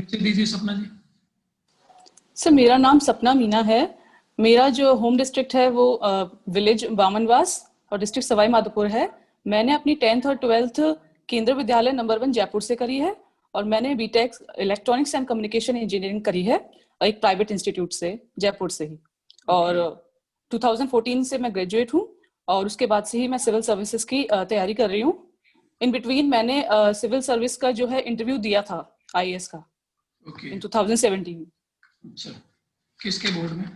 परिचय दीजिए सपना जी। सर मेरा नाम सपना मीना है। मेरा जो होम डिस्ट्रिक्ट है वो विलेज बामनवास और डिस्ट्रिक्ट सवाई माधोपुर है। मैंने अपनी 10th और 12th केंद्रीय विद्यालय नंबर 1 जयपुर से करी है और मैंने BTech electronics and communication engineering करी है एक प्राइवेट इंस्टीट्यूट से, जयपुर से ही। और 2014 से मैं ग्रेजुएट हूँ और उसके बाद से ही मैं सिविल सर्विसेज की तैयारी कर रही हूँ। इन बिटवीन मैंने सिविल सर्विस का जो है इंटरव्यू दिया था आईएएस का इन 2017। अच्छा, किसके बोर्ड में?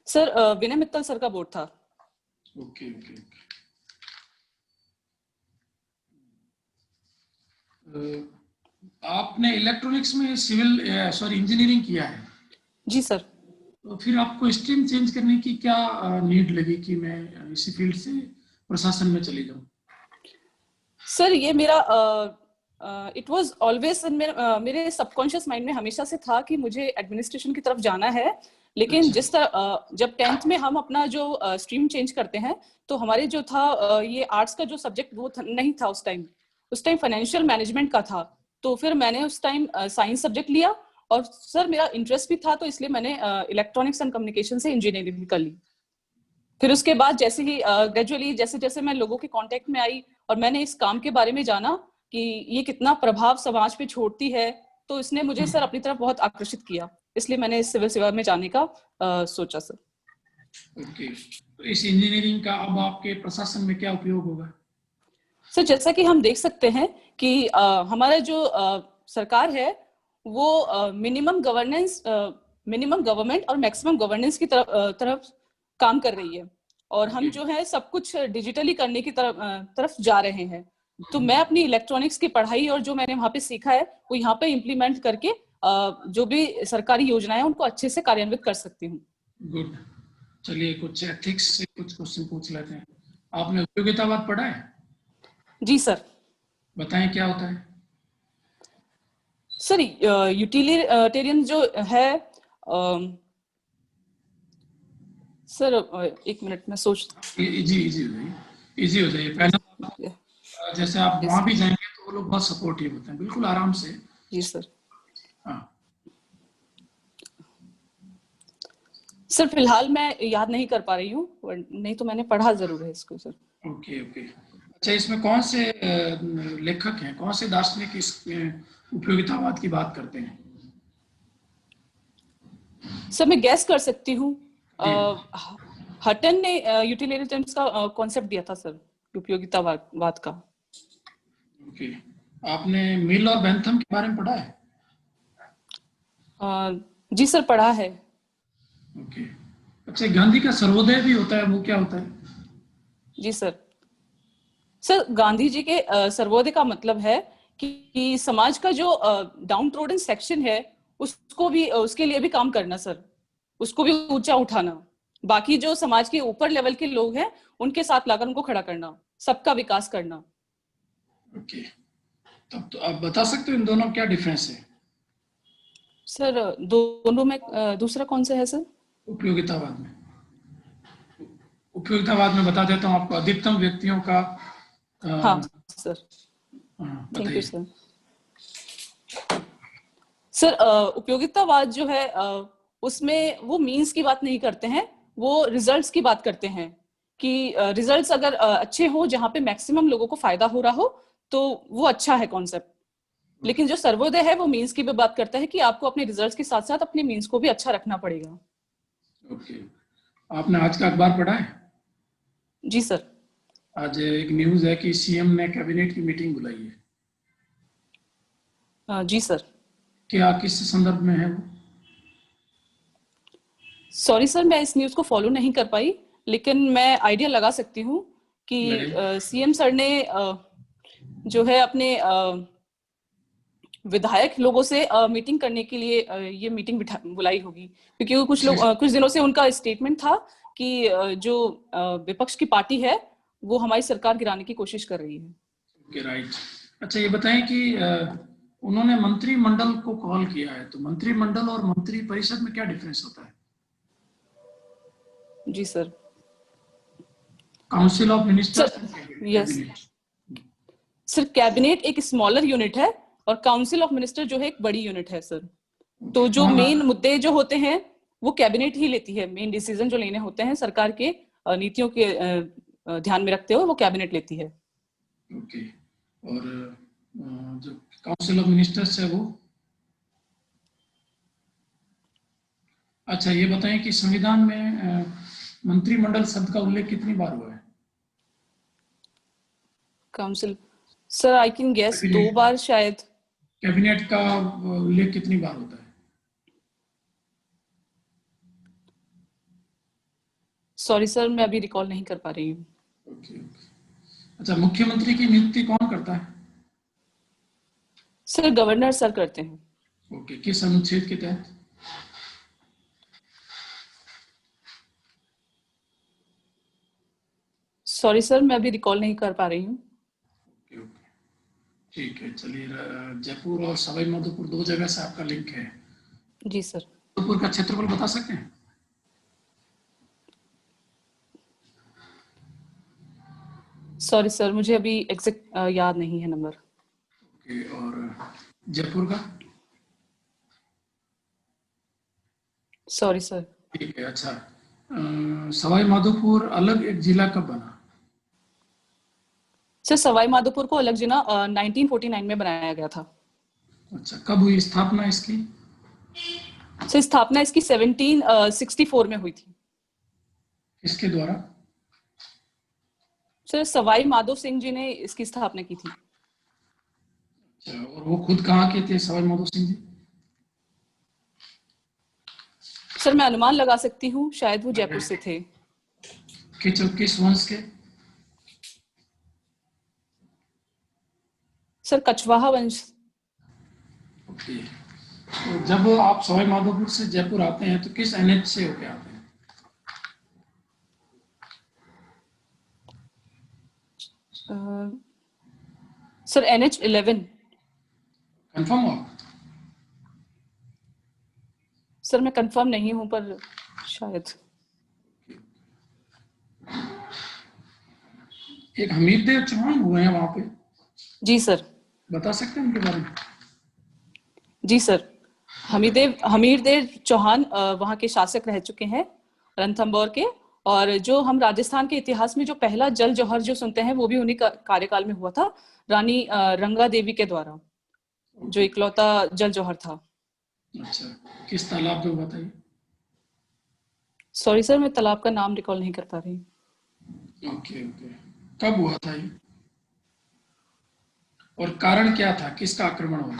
सर विनय मित्तल सर का बोर्ड था। Okay okay. आपने इलेक्ट्रॉनिक्स में इंजीनियरिंग किया है? जी सर। तो फिर आपको स्ट्रीम चेंज करने की क्या नीड लगी कि मैं इसी फील्ड से प्रशासन में चली जाऊं? सर ये मेरा इट वाज ऑलवेज मेरे सबकॉन्शियस माइंड में हमेशा से था कि मुझे एडमिनिस्ट्रेशन की तरफ जाना है। लेकिन जिस तरह जब 10th में हम अपना जो स्ट्रीम चेंज करते हैं तो हमारे जो था ये आर्ट्स का जो सब्जेक्ट वो नहीं था उस टाइम फाइनेंशियल मैनेजमेंट का था। तो फिर मैंने उस टाइम साइंस सब्जेक्ट लिया और सर मेरा इंटरेस्ट भी था तो इसलिए मैंने इलेक्ट्रॉनिक्स एंड कम्युनिकेशन से इंजीनियरिंग कर ली। फिर उसके बाद जैसे ही ग्रेजुअली जैसे जैसे मैं लोगों के कांटेक्ट में आई और मैंने इस काम के बारे में जाना कि ये कितना प्रभाव समाज पे छोड़ती है, तो इसने मुझे सर अपनी तरफ बहुत आकर्षित किया। इसलिए मैंने इस सिविल सेवा में जाने का सोचा सर। ओके, तो इस इंजीनियरिंग का अब आपके प्रशासन में क्या उपयोग होगा? सर जैसा कि हम देख सकते हैं कि हमारा जो सरकार है वो मिनिमम गवर्नमेंट और मैक्सिमम गवर्नेंस की तरफ काम कर रही है और हम जो है सब कुछ डिजिटली करने की तरफ जा रहे हैं। तो मैं अपनी इलेक्ट्रॉनिक्स की पढ़ाई और जो मैंने वहाँ पे सीखा है वो यहाँ पे इम्प्लीमेंट करके जो भी सरकारी योजनाएं हैं उनको अच्छे से कार्यान्वित कर सकती हूँ। गुड। चलिए कुछ एथिक्स से कुछ क्वेश्चन पूछ लेते हैं। आपने उपयोगितावाद पढ़ा है? जी सर। बताएं क्या होता है? सर यूटिलिटेरियन जो है सर एक मिनट में सोच इजी हो जाइए। पहले जैसे आप वहां भी जाएंगे तो वो लोग बहुत सपोर्टिव होते हैं, बिल्कुल आराम से। जी सर। हाँ सर फिलहाल मैं याद नहीं कर पा रही हूँ, नहीं तो मैंने पढ़ा जरूर है इसको सर। Okay okay. अच्छा, इसमें कौन से लेखक हैं, कौन से दार्शनिक इस उपयोगितावाद की बात करते हैं? सर मैं गैस कर सकती हूँ। हटन ने यूटिलिटेरियनिज्म का कॉन्सेप्ट दिया था सर, उपयोगितावाद का। ओके। आपने मिल और बेंथम के बारे में पढ़ा है? जी सर पढ़ा है। ओके। अच्छा, गांधी का सर्वोदय भी होता है, वो क्या होता है? जी सर। सर गांधी जी के सर्वोदय का मतलब है कि समाज का जो डाउन ट्रोडन सेक्शन है उसको भी उसके लिए भी काम करना सर, उसको भी ऊंचा उठाना, बाकी जो समाज के ऊपर लेवल के लोग हैं उनके साथ लाकर उनको खड़ा करना, सबका विकास करना। ओके, तब तो आप बता सकते हो इन दोनों क्या डिफरेंस है? सर दोनों में दूसरा कौन सा है सर? उपयोगितावाद में बता देता हूँ आपको। अधिकतम व्यक्तियों का हाँ सर। थैंक यू बताइए। सर। सर उपयोगितावाद जो है उसमें वो मीन्स की बात नहीं करते हैं, वो रिजल्ट्स की बात करते हैं कि रिजल्ट्स अगर अच्छे हो जहाँ पे मैक्सिमम लोगों को फायदा हो रहा हो तो वो अच्छा है कॉन्सेप्ट। लेकिन जो सर्वोदय है वो मीन्स की भी बात करता है कि आपको अपने रिजल्ट्स के साथ साथ अपने मीन्स को भी अच्छा रखना पड़ेगा। ओके। आपने आज का अखबार पढ़ा है? जी सर। आज एक न्यूज है कि सीएम ने कैबिनेट की मीटिंग बुलाई है। जी सर। क्या किस संदर्भ में है वो? सॉरी सर मैं इस न्यूज को फॉलो नहीं कर पाई, लेकिन मैं आइडिया लगा सकती हूँ कि सीएम सर ने जो है अपने विधायक लोगों से मीटिंग करने के लिए ये मीटिंग बुलाई होगी, क्योंकि कुछ दिनों से उनका स्टेटमेंट था कि जो विपक्ष की पार्टी है वो हमारी सरकार गिराने की कोशिश कर रही है। Okay right. अच्छा ये बताएं कि उन्होंने मंत्रिमंडल को कॉल किया है, तो मंत्रिमंडल और मंत्री परिषद में क्या डिफरेंस होता है? जी sir. Council of ministers. Yes sir, cabinet एक स्मॉलर यूनिट है और काउंसिल ऑफ मिनिस्टर जो है एक बड़ी यूनिट है सर। तो जो हाँ, मेन मुद्दे जो होते हैं वो कैबिनेट ही लेती है, मेन डिसीजन जो लेने होते हैं सरकार के नीतियों के ध्यान में रखते हुए वो कैबिनेट लेती है। ओके। और जो काउंसिल ऑफ मिनिस्टर्स है वो, अच्छा ये बताएं कि संविधान में मंत्रिमंडल शब्द का उल्लेख कितनी बार हुआ है? Council, sir I can guess 2 बार शायद। कैबिनेट का उल्लेख कितनी बार होता है? सॉरी सर, मैं अभी रिकॉल नहीं कर पा रही हूँ। Okay okay. अच्छा, मुख्यमंत्री की नियुक्ति कौन करता है? सर गवर्नर सर करते हैं। ओके, किस अनुच्छेद के तहत? सॉरी सर, मैं अभी रिकॉल नहीं कर पा रही हूँ। ओके ओके, ठीक है। चलिए, जयपुर और सवाई माधोपुर 2 जगह से आपका लिंक है। जी सर। माधोपुर का क्षेत्रफल बता सकते हैं? सॉरी सर, मुझे अभी एग्जैक्ट याद नहीं है नंबर। ओके, और जयपुर का? Sorry sir. ठीक है। अच्छा, सवाई माधोपुर अलग एक जिला कब बना? सर सवाई माधोपुर को अलग जिला 1949 में बनाया गया था। अच्छा, कब हुई स्थापना इसकी? सर स्थापना इसकी 1764 में हुई थी। किसके द्वारा? सर सवाई माधो सिंह जी ने इसकी स्थापना की थी। अच्छा, और वो खुद कहाँ के थे सवाई माधो सिंह जी? सर मैं अनुमान लगा सकती हूँ, शायद वो जयपुर से थे। किस वंश के? सर कछवाहा वंश। ओके। तो जब आप सवाई माधोपुर से जयपुर आते हैं तो किस एनएच से होके आते हैं? Sir NH11। कंफर्म हो आप? सर मैं कंफर्म नहीं हूं पर शायद। एक हमीरदेव चौहान हुए हैं वहां पे, जी सर। बता सकते हैं उनके बारे में? जी सर, हमीरदेव चौहान वहाँ के शासक रह चुके हैं, रणथंभौर के। और जो हम राजस्थान के इतिहास में जो पहला जल जौहर जो सुनते हैं वो भी उन्हीं का कार्यकाल में हुआ था, रानी रंगा देवी के द्वारा, जो इकलौता जल जौहर था। अच्छा, किस तालाब पे हुआ था ये? सॉरी सर, मैं तालाब का नाम रिकॉल नहीं कर पा रही। ओके ओके, कब हुआ था ये और कारण क्या था, किसका आक्रमण हुआ?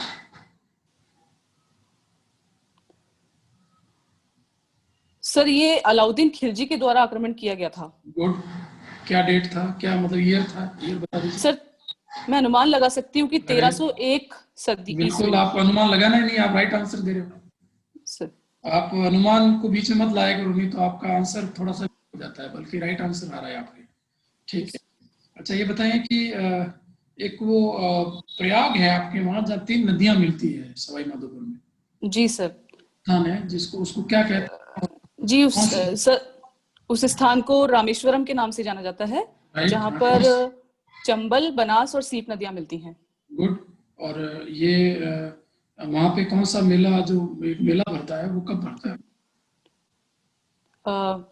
सर ये अलाउद्दीन खिलजी के द्वारा आक्रमण किया गया था। गुड। क्या डेट था, क्या मतलब ईयर था, ईयर बता दीजिए। सर मैं अनुमान लगा सकती हूँ कि अरे 1301 सदी बिल्कुल, ईस्वी। आप अनुमान लगाना ही नहीं, आप राइट आंसर दे रहे हो। सर आप अनुमान को बीच में मत लाया करो, नहीं तो आपका आंसर थोड़ा सा हो जाता है, बल्कि राइट आंसर आ रहा है आपके। ठीक है। अच्छा ये बताएं कि एक वो प्रयाग है आपके वहां जहाँ 3 नदियां मिलती है सवाई माधोपुर में, जी सर। स्थान है जिसको, उसको क्या कहते हैं? जी कौन सी? उस स्थान को रामेश्वरम के नाम से जाना जाता है, राइट, जहाँ हाँ, पर चंबल, बनास और सीप नदियां मिलती हैं। गुड। और ये वहां पे कौन सा मेला, जो एक मेला भरता है वो कब भरता है?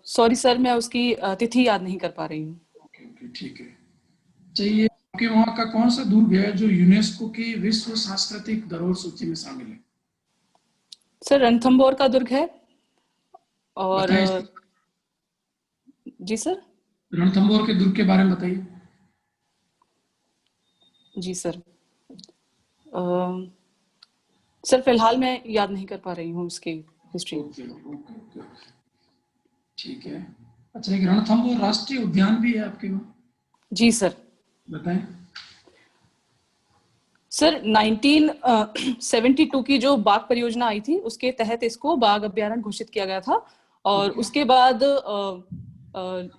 सॉरी सर, मैं उसकी तिथि याद नहीं कर पा रही हूँ। ओके ओके, ठीक है। चाहिए, आपके वहां का कौन सा दुर्ग है जो यूनेस्को की विश्व सांस्कृतिक धरोहर सूची में शामिल है? सर रणथंभौर का दुर्ग है। और बताएं, जी सर। रणथंभौर के दुर्ग के बारे में बताइए। जी सर। सर फिलहाल मैं याद नहीं कर पा रही हूँ उसकी हिस्ट्री। ओके ओके ओके, ठीक है। अच्छा, एक रणथंभौर राष्ट्रीय उद्यान भी है आपके वहाँ, जी सर। बताएं। सर 1972 की जो बाघ परियोजना आई थी उसके तहत इसको बाघ अभ्यारण्य घोषित किया गया था। और उसके बाद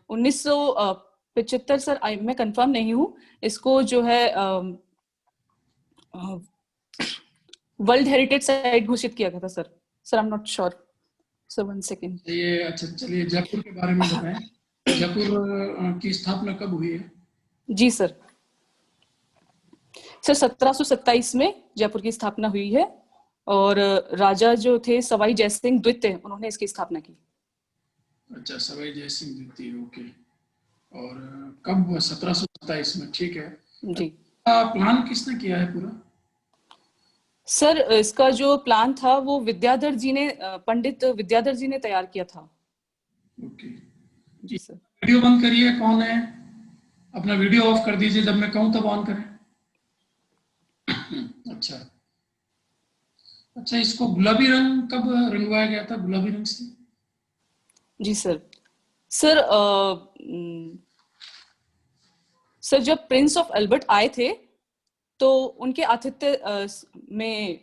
1975 सर, मैं कंफर्म नहीं हूँ, इसको जो है वर्ल्ड हेरिटेज साइट घोषित किया गया था sir. Sir I am not sure, sir 1 second. ये अच्छा, चलिए जयपुर के बारे में बताएं। जयपुर की स्थापना कब हुई है? जी सर। सर 1727 में जयपुर की स्थापना हुई है, और राजा जो थे सवाई जयसिंह द्वितीय, उन्होंने इसकी स्थापना की। अच्छा, सवाई जय सिंह द्वितीय, ओके। और कब? 1727 में, ठीक है। जी प्लान किसने किया है पूरा? सर, इसका जो प्लान था वो विद्याधर जी ने, पंडित विद्याधर जी ने तैयार किया था। ओके। जी सर। वीडियो बंद करिए, कौन है? अपना वीडियो ऑफ कर दीजिए, जब मैं कहूँ तब ऑन करें। अच्छा अच्छा, इसको गुलाबी रंग कब रंगवाया गया था, गुलाबी रंग से? जी सर। सर सर जब प्रिंस ऑफ एल्बर्ट आए थे तो उनके आतिथ्य में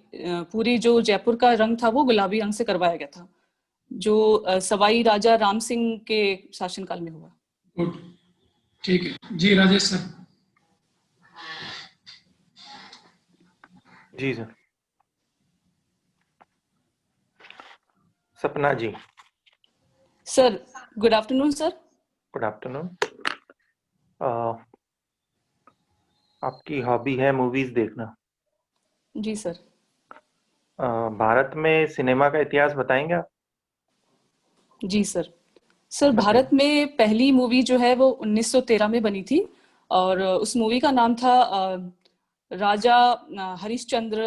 पूरी जो जयपुर का रंग था वो गुलाबी रंग से करवाया गया था, जो सवाई राजा राम सिंह के शासनकाल में हुआ। गुड, ठीक है जी। राजेश सर। जी sir. Sapna ji. Sir good afternoon sir. Good afternoon. आपकी हॉबी है मूवीज देखना। जी सर। भारत में सिनेमा का इतिहास बताएंगे आप? जी सर। सर बताइए। भारत में पहली मूवी जो है वो 1913 में बनी थी, और उस मूवी का नाम था राजा हरिश्चंद्र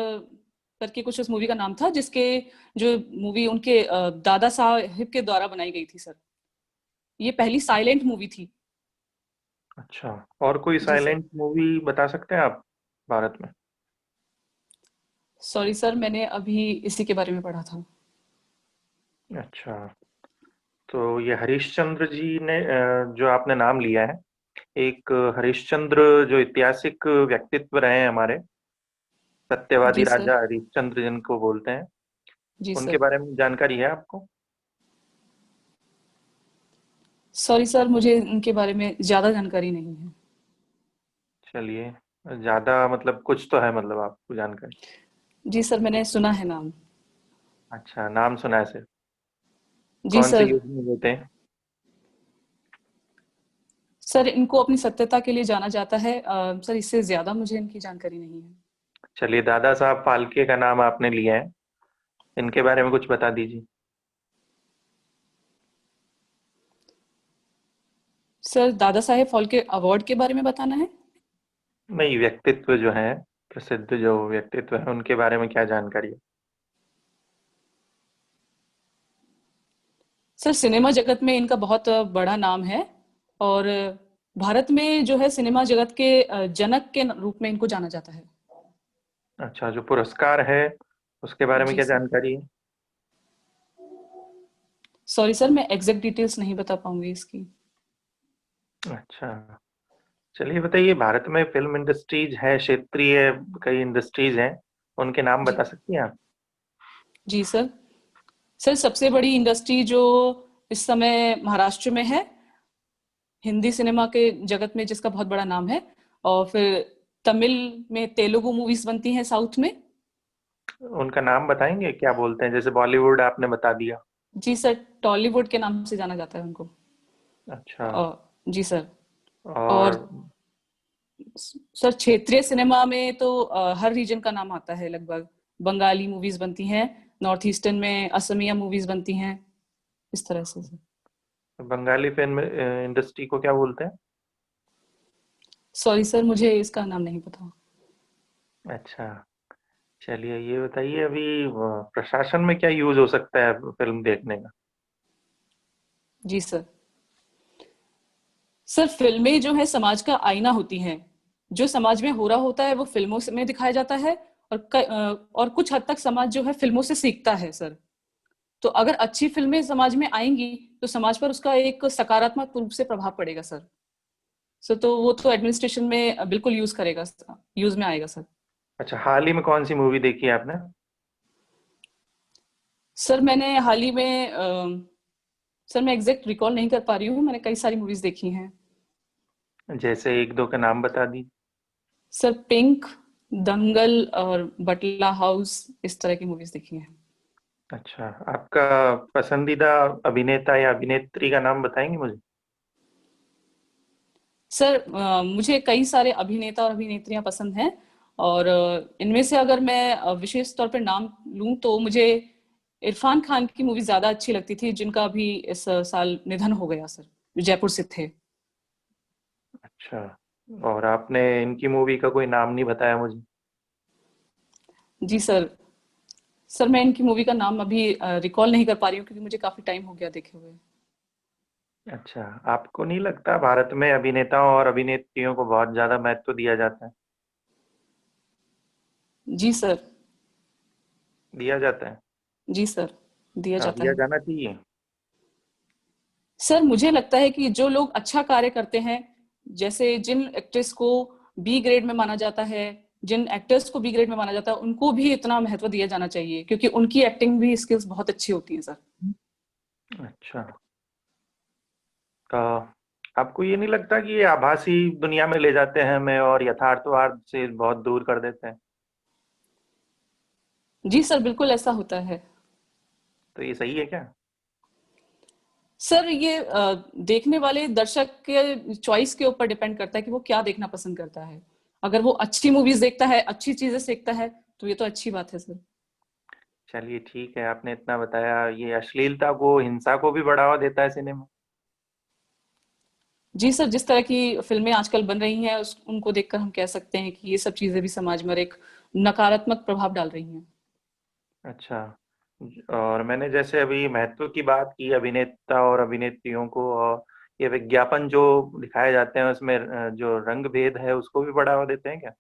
करके कुछ उस मूवी का नाम था, जिसके जो मूवी उनके दादा साहिब के द्वारा बनाई गई थी सर। ये पहली साइलेंट मूवी थी। अच्छा, और कोई जी सर। साइलेंट मूवी बता सकते हैं आप भारत में? सॉरी सर, मैंने अभी इसी के बारे में पढ़ा था। अच्छा, तो ये हरिश्चंद्र जी ने जो आपने नाम लिया है, एक हरिश्चंद्र जो ऐतिहासिक व्यक्तित्व रहे हैं हमारे, सत्यवादी जी सर। राजा हरिश्चंद्र जिनको बोलते हैं, जी उनके सर। बारे में जानकारी है आपको? सॉरी सर, मुझे इनके बारे में ज्यादा जानकारी नहीं है। चलिए, ज्यादा मतलब कुछ तो है, मतलब आपको जानकारी? जी सर, मैंने सुना है नाम। अच्छा, नाम सुना है सिर्फ। जी कौन से सर। युग में होते हैं? सर इनको अपनी सत्यता के लिए जाना जाता है। सर इससे ज्यादा मुझे इनकी जानकारी नहीं है। चलिए, दादा साहब फाल्के का नाम आपने लिया है, इनके बारे में कुछ बता दीजिए। सर दादा साहेब फाल्के अवार्ड के बारे में बताना है? नहीं, व्यक्तित्व जो है, प्रसिद्ध जो व्यक्तित्व है, उनके बारे में क्या जानकारी है? सर सिनेमा जगत में इनका बहुत बड़ा नाम है, और भारत में जो है सिनेमा जगत के जनक के रूप में इनको जाना जाता है। अच्छा, जो पुरस्कार है उसके बारे में जी क्या सर। जानकारी है? सॉरी सर, मैं एग्जैक्ट डिटेल्स नहीं बता पाऊंगी इसकी। अच्छा, चलिए बताइए, भारत में फिल्म इंडस्ट्रीज है, क्षेत्रीय कई इंडस्ट्रीज हैं, उनके नाम जी। बता सकती हैं आप? जी सर। सर सबसे बड़ी इंडस्ट्री जो इस समय महाराष्ट्र में है, हिंदी सिनेमा के जगत में जिसका बहुत बड़ा नाम है, और फिर तमिल में तेलुगु मूवीज बनती हैं साउथ में। उनका नाम बताएंगे, क्या बोलते हैं? जैसे बॉलीवुड आपने बता दिया। जी सर, टॉलीवुड के नाम से जाना जाता है उनको। अच्छा। जी सर। और और सर क्षेत्रीय सिनेमा में तो हर रीजन का नाम आता है लगभग। बंगाली मूवीज बनती हैं, नॉर्थ ईस्टर्न में असमिया मूवीज बनती हैं, इस तरह से सर। बंगाली फिल्म इंडस्ट्री को क्या बोलते हैं? सॉरी सर, मुझे इसका नाम नहीं पता। अच्छा, चलिए ये बताइए, अभी प्रशासन में क्या यूज हो सकता है फिल्म देखने का? जी सर। सर फिल्में जो है समाज का आईना होती हैं। जो समाज में हो रहा होता है वो फिल्मों में दिखाया जाता है, और कुछ हद तक समाज जो है फिल्मों से सीखता है सर। तो अगर अच्छी फिल्में समाज में आएंगी तो समाज पर उसका एक सकारात्मक रूप से प्रभाव पड़ेगा सर। सर तो वो तो एडमिनिस्ट्रेशन में बिल्कुल यूज करेगा, यूज में आएगा सर। अच्छा, हाल ही में कौन सी मूवी देखी है आपने? सर मैंने हाल ही में सर मैं एग्जैक्ट रिकॉल नहीं कर पा रही हूँ, मैंने कई सारी मूवीज देखी हैं। जैसे एक दो का नाम बता दी। सर पिंक, दंगल और बटला हाउस, इस तरह की मूवीज देखी हैं। अच्छा, आपका पसंदीदा अभिनेता या अभिनेत्री का नाम बताएंगे मुझे? सर मुझे कई सारे अभिनेता और अभिनेत्रियां पसंद हैं, और इनमें से अगर मैं विशेष तौर पर नाम लूं तो मुझे इरफान खान की मूवी ज्यादा अच्छी लगती थी, जिनका भी इस साल निधन हो गया सर, जो जयपुर से थे। अच्छा, और आपने इनकी मूवी का कोई नाम नहीं बताया मुझे। जी सर। सर मैं इनकी मूवी का नाम अभी रिकॉल नहीं कर पा रही हूँ, क्योंकि मुझे काफी टाइम हो गया देखे हुए। अच्छा, आपको नहीं लगता भारत में अभिनेताओं और अभिनेत्रियों को बहुत ज्यादा महत्व दिया जाता है? जी सर। दिया जाता है। जी सर, दिया जाता दिया है। जाना चाहिए। सर मुझे लगता है कि जो लोग अच्छा कार्य करते हैं, जैसे जिन एक्ट्रेस को बी ग्रेड में माना जाता है, जिन एक्टर्स को बी ग्रेड में माना जाता है, उनको भी इतना महत्व दिया जाना चाहिए, क्योंकि उनकी एक्टिंग भी स्किल्स बहुत अच्छी होती है सर। अच्छा, तो आपको ये नहीं लगता कि ये आभासी दुनिया में ले जाते हैं हमें और यथार्थवाद से बहुत दूर कर देते हैं? जी सर, बिल्कुल ऐसा होता है। तो ये सही है क्या? सर ये देखने वाले दर्शक के चॉइस के ऊपर डिपेंड करता है कि वो क्या देखना पसंद करता है। अगर वो अच्छी मूवीज देखता है, अच्छी चीजें सीखता है, तो ये तो अच्छी बात है सर। चलिए ठीक है, आपने इतना बताया। ये अश्लीलता को, हिंसा को भी बढ़ावा देता है सिनेमा? जी सर, जिस तरह की फिल्में आजकल बन रही हैं उनको देखकर हम कह सकते हैं कि ये सब चीजें भी समाज में एक नकारात्मक प्रभाव डाल रही हैं। अच्छा, और मैंने जैसे अभी महत्व की बात की अभिनेता और अभिनेत्रियों को, और ये विज्ञापन जो दिखाए जाते हैं उसमें जो रंग भेद है उसको भी बढ़ावा देते हैं क्या?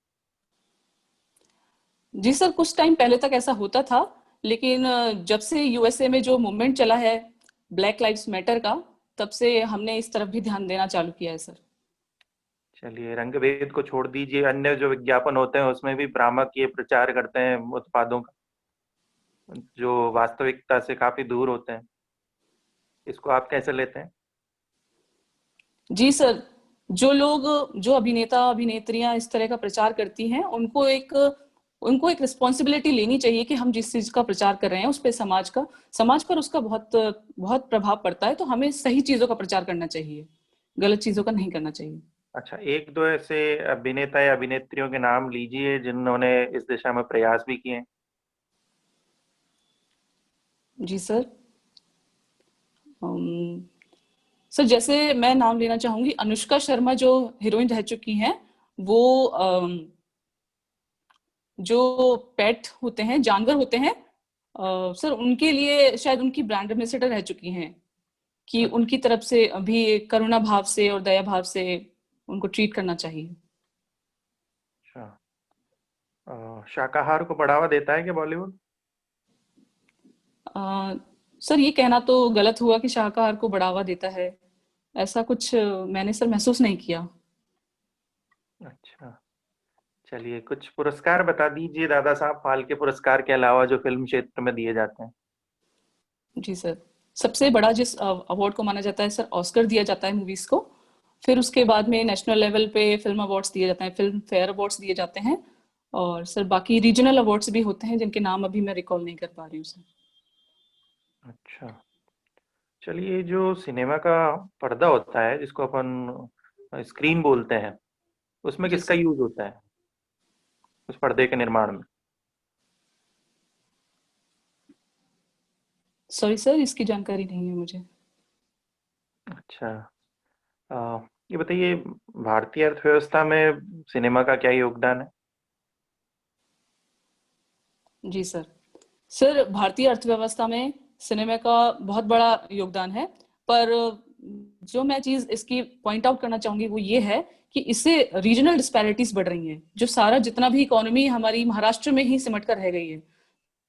जी सर, कुछ टाइम पहले तक ऐसा होता था, लेकिन जब से यूएसए में जो मूवमेंट चला है ब्लैक लाइव्स मैटर का, तब से हमने इस तरफ भी ध्यान देना चालू किया है सर। चलिए, रंग भेद को छोड़ दीजिए, अन्य जो विज्ञापन होते हैं उसमें भी भ्रामक ये प्रचार करते हैं उत्पादों का, जो वास्तविकता से काफी दूर होते हैं। इसको आप कैसे लेते हैं? जी सर, जो अभिनेता अभिनेत्रियां इस तरह का प्रचार करती हैं, उनको एक रिस्पॉन्सिबिलिटी लेनी चाहिए कि हम जिस चीज का प्रचार कर रहे हैं उस पे समाज पर उसका बहुत बहुत प्रभाव पड़ता है, तो हमें सही चीजों का प्रचार करना चाहिए, गलत चीजों का नहीं करना चाहिए। अच्छा, एक दो ऐसे अभिनेता या अभिनेत्रियों के नाम लीजिए जिन्होंने इस दिशा में प्रयास भी किए हैं। जी सर। अम, सर जैसे मैं नाम लेना चाहूंगी, अनुष्का शर्मा जो हीरोइन रह चुकी हैं, वो जो पेट होते हैं, जानवर होते हैं, सर उनके लिए शायद उनकी ब्रांड एम्बेसडर रह चुकी हैं, कि उनकी तरफ से अभी करुणा भाव से और दया भाव से उनको ट्रीट करना चाहिए। अच्छा, शाकाहार को बढ़ावा देता है क्या बॉलीवुड? अ, सर ये कहना तो गलत हुआ कि शाकाहार को बढ़ावा देता है, ऐसा कुछ मैंने सर महसूस नहीं किया। अच्छा, चलिए कुछ पुरस्कार बता दीजिए दादा साहब फाल्के पुरस्कार के अलावा जो फिल्म क्षेत्र में दिए जाते हैं। जी सर, सबसे बड़ा जिस अवार्ड को माना जाता है सर, ऑस्कर दिया जाता है मूवीज को। फिर उसके बाद में नेशनल लेवल पे फिल्म अवार्ड्स दिए जाते हैं, फिल्म फेयर अवार्ड्स दिए जाते हैं। और सर बाकी रीजनल अवार्ड्स भी होते हैं, जिनके नाम अभी मैं रिकॉल नहीं कर पा रही हूँ सर। अच्छा, चलिए जो सिनेमा का पर्दा होता है जिसको अपन स्क्रीन बोलते हैं, उसमें जी किसका सर। यूज होता है उस पर्दे के निर्माण में? सॉरी सर, इसकी जानकारी नहीं है मुझे। अच्छा, अ, ये बताइए भारतीय अर्थव्यवस्था में सिनेमा का क्या योगदान है? जी सर। सर भारतीय अर्थव्यवस्था में सिनेमा का बहुत बड़ा योगदान है, पर जो मैं चीज इसकी पॉइंट आउट करना चाहूंगी वो ये है कि इससे रीजनल डिस्पैरिटीज बढ़ रही हैं, जो सारा जितना भी इकोनॉमी हमारी महाराष्ट्र में ही सिमट कर रह गई है।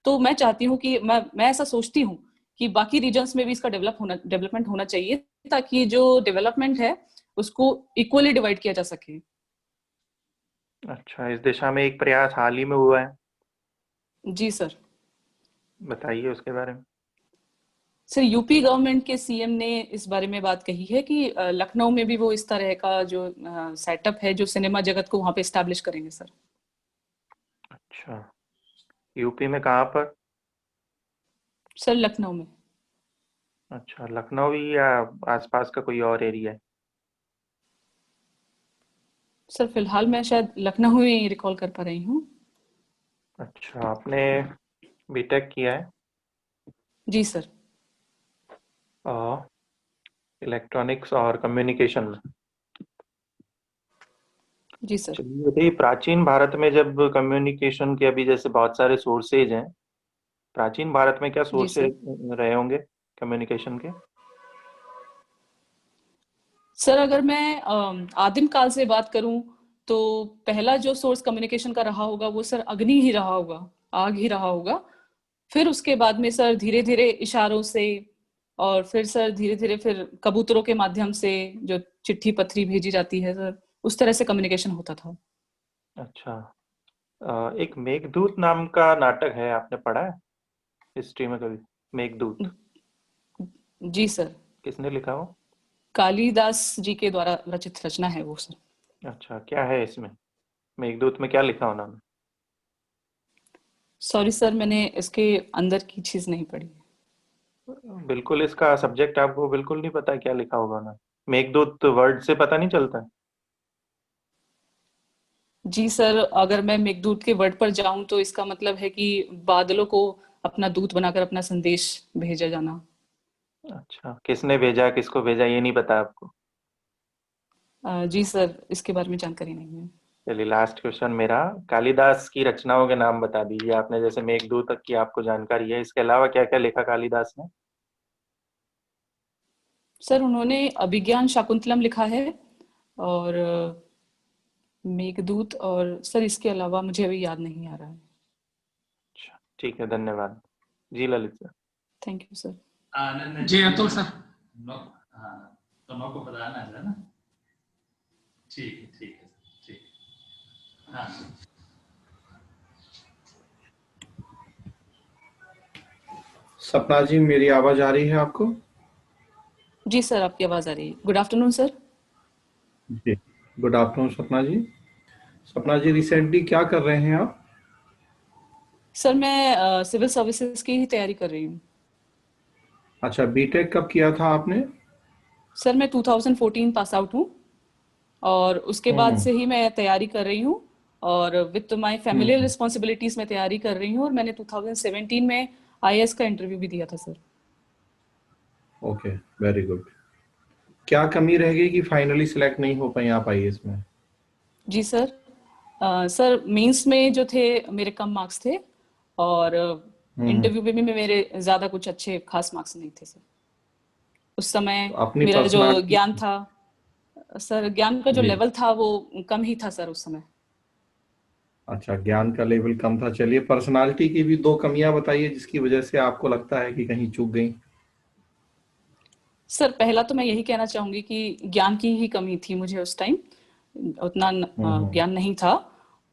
तो मैं चाहती हूँ कि मैं ऐसा सोचती हूँ कि बाकी रीजन्स में भी इसका डेवलपमेंट होना चाहिए, ताकि जो डेवलपमेंट है उसको इक्वली डिवाइड किया जा सके। अच्छा, इस दिशा में एक प्रयास हाल ही में हुआ है, जी सर। बताइए उसके बारे में। सर यूपी गवर्नमेंट के सीएम ने इस बारे में बात कही है कि लखनऊ में भी वो इस तरह का जो सेटअप है, जो सिनेमा जगत को वहां पे स्टैब्लिश करेंगे सर। अच्छा, यूपी में कहाँ पर? सर लखनऊ में। अच्छा, लखनऊ ही या आसपास का कोई और एरिया है? सर फिलहाल मैं शायद लखनऊ ही रिकॉल कर पा रही हूँ। अच्छा, आपने बीटेक किया है जी सर। इलेक्ट्रॉनिक्स और कम्युनिकेशन में। जी सर। चलिए बताइए, प्राचीन भारत में जब कम्युनिकेशन के अभी जैसे बहुत सारे सोर्सेज हैं, प्राचीन भारत में क्या जी सर। सोर्सेज रहे होंगे कम्युनिकेशन के? सर अगर मैं आदिम काल से बात करूं तो पहला जो सोर्स कम्युनिकेशन का रहा होगा वो सर अग्नि ही रहा होगा, आग ही रहा होगा। फिर उसके बाद में सर धीरे धीरे इशारों से, और फिर सर धीरे धीरे फिर कबूतरों के माध्यम से जो चिट्ठी पत्री भेजी जाती है सर, उस तरह से कम्युनिकेशन होता था। अच्छा, एक मेघदूत नाम का नाटक है, आपने पढ़ा है हिस्ट्री में कभी? मेघदूत जी सर। किसने लिखा हो? कालिदास जी के द्वारा रचित रचना है वो सर। अच्छा, क्या है इसमें, मेघदूत में क्या लिखा उन्होंने? सॉरी सर, मैंने इसके अंदर की चीज नहीं पढ़ी। बिल्कुल, इसका सब्जेक्ट आपको बिल्कुल नहीं पता क्या लिखा होगा उन्होंने? मेघदूत वर्ड से पता नहीं चलता है? जी सर, अगर मैं मेघदूत के वर्ड पर जाऊं तो इसका मतलब है कि बादलों को अपना दूत बनाकर अपना संदेश भेजा जाना। अच्छा, किसने भेजा, किसको भेजा, ये नहीं पता आपको? जी सर, इसके बारे में जानकारी नहीं है। चलिए, लास्ट क्वेश्चन मेरा। कालिदास की रचनाओं के नाम बता दीजिए। आपने जैसे मेघदूत तक की आपको जानकारी है, इसके अलावा क्या क्या लिखा कालिदास ने? सर उन्होंने अभिज्ञान शाकुंतलम लिखा है, और मेघदूत, और सर इसके अलावा मुझे अभी याद नहीं आ रहा है। अच्छा, ठीक है, धन्यवाद। जी Lalit sir. Thank you sir. जी अतुल सर। हाँ, तो नौ को बताना है ना? ठीक है, ठीक है, ठीक है। हाँ, सपना जी, मेरी आवाज आ रही है आपको? जी सर, आपकी आवाज आ रही है। Good afternoon sir. जी, गुड आफ्टरनून सपना जी। सपना जी, रिसेंटली क्या कर रहे हैं आप? सर मैं सिविल सर्विसेज की ही तैयारी कर रही हूँ। अच्छा, बीटेक कब किया था आपने? सर मैं 2014 पास आउट हूँ, और उसके बाद हम्म। से ही मैं तैयारी कर रही हूँ, और with my familial hmm. Responsibilities में तैयारी कर रही हूँ, और मैंने 2017 में आईएएस का इंटरव्यू भी दिया था सर। Okay, very good. क्या कमी रह गई कि फाइनली सिलेक्ट नहीं हो पाई आप आईएएस में? जी सर। सर मेंस में जो थे मेरे कम मार्क्स थे, और हम्म। इंटरव्यू में भी मेरे ज़्यादा कुछ अच्छे खास मार्क्स नहीं थे सर। उस समय तो अपनी मेरा जो पर्सनालिटी। ज्ञान था, सर ज्ञान का जो जी। लेवल था वो कम ही था सर उस समय। अच्छा, ज्ञान का लेवल कम था। चलिए, पर्सनालिटी की भी दो कमियां बताइए जिसकी वजह से आपको लगता है कि कहीं चूक गई। सर पहला तो मैं यही कहना चाहूंगी कि ज्ञान की ही कमी थी मुझे उस टाइम, उतना हम्म। ज्ञान नहीं था।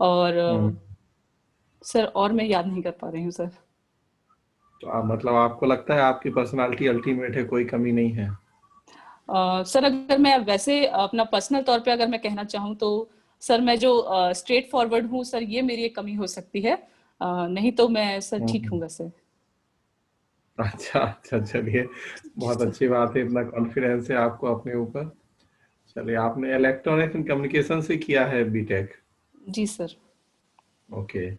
और हम्म। सर और मैं याद नहीं कर पा रही हूँ सर। तो मतलब आपको लगता है आपकी पर्सनालिटी अल्टीमेट है, कोई कमी नहीं है? सर अगर मैं वैसे अपना पर्सनल तौर पे अगर मैं कहना चाहूँ तो सर मैं जो स्ट्रेट फॉरवर्ड हूँ सर, ये मेरी एक कमी हो सकती है। नहीं तो मैं सर ठीक हम्म। हूँ वैसे। अच्छा अच्छा, चलिए, बहुत सर। अच्छी बात है, इतना कॉन्फिडेंस है आपको अपने ऊपर। चलिए, आपने इलेक्ट्रॉनिक्स एंड कम्युनिकेशन से किया है बीटेक? जी सर। ओके।